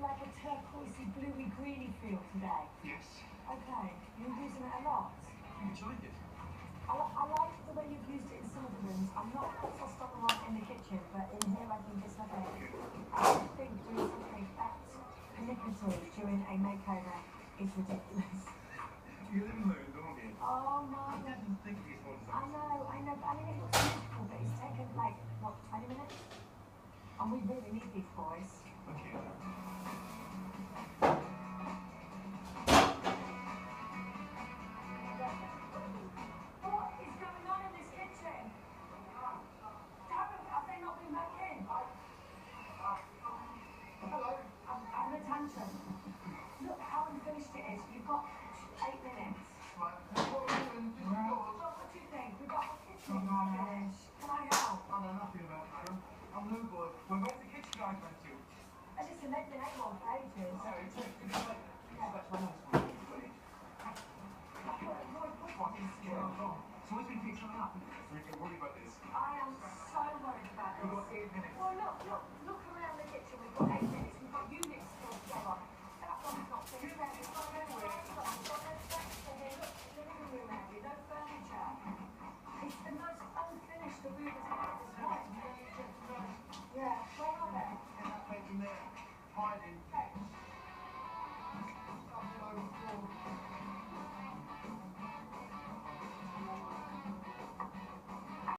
like a turquoisey, bluey, greeny feel today. Yes. Okay, you're using it a lot. You enjoyed it? I like the way you've used it in some of the rooms. I'm not fussed on the one in the kitchen, but in here I think it's okay. I think doing something that manipulative during a makeover is ridiculous. You're living there, aren't you? Oh no. I didn't think these ones. I know. I mean, it looks beautiful, but it's taken like, what, 20 minutes? And we really need these boys. Okay. What is going on in this kitchen? Have they not been back in? Hello? I'm a tantrum. Look how unfinished it is. You've got 8 minutes. Right. What do you think? We've got the kitchen finished. Can I help? I know nothing about Adam. I'm new boy. Well, where's the kitchen guy went to? Listen, they've been able for ages. No, it's like, that's my house. What is going on? So what's been picking up? We can worry about this. I am so worried about this. We've got 8 minutes. Well, look around the kitchen. We've got 8 minutes. We've got units still together. That one's not finished. It's not anywhere. We've got no furniture here. Look, the living room area, no furniture. It's the most unfinished the room has had at this point. Yeah, where are they? In that bedroom there, hiding.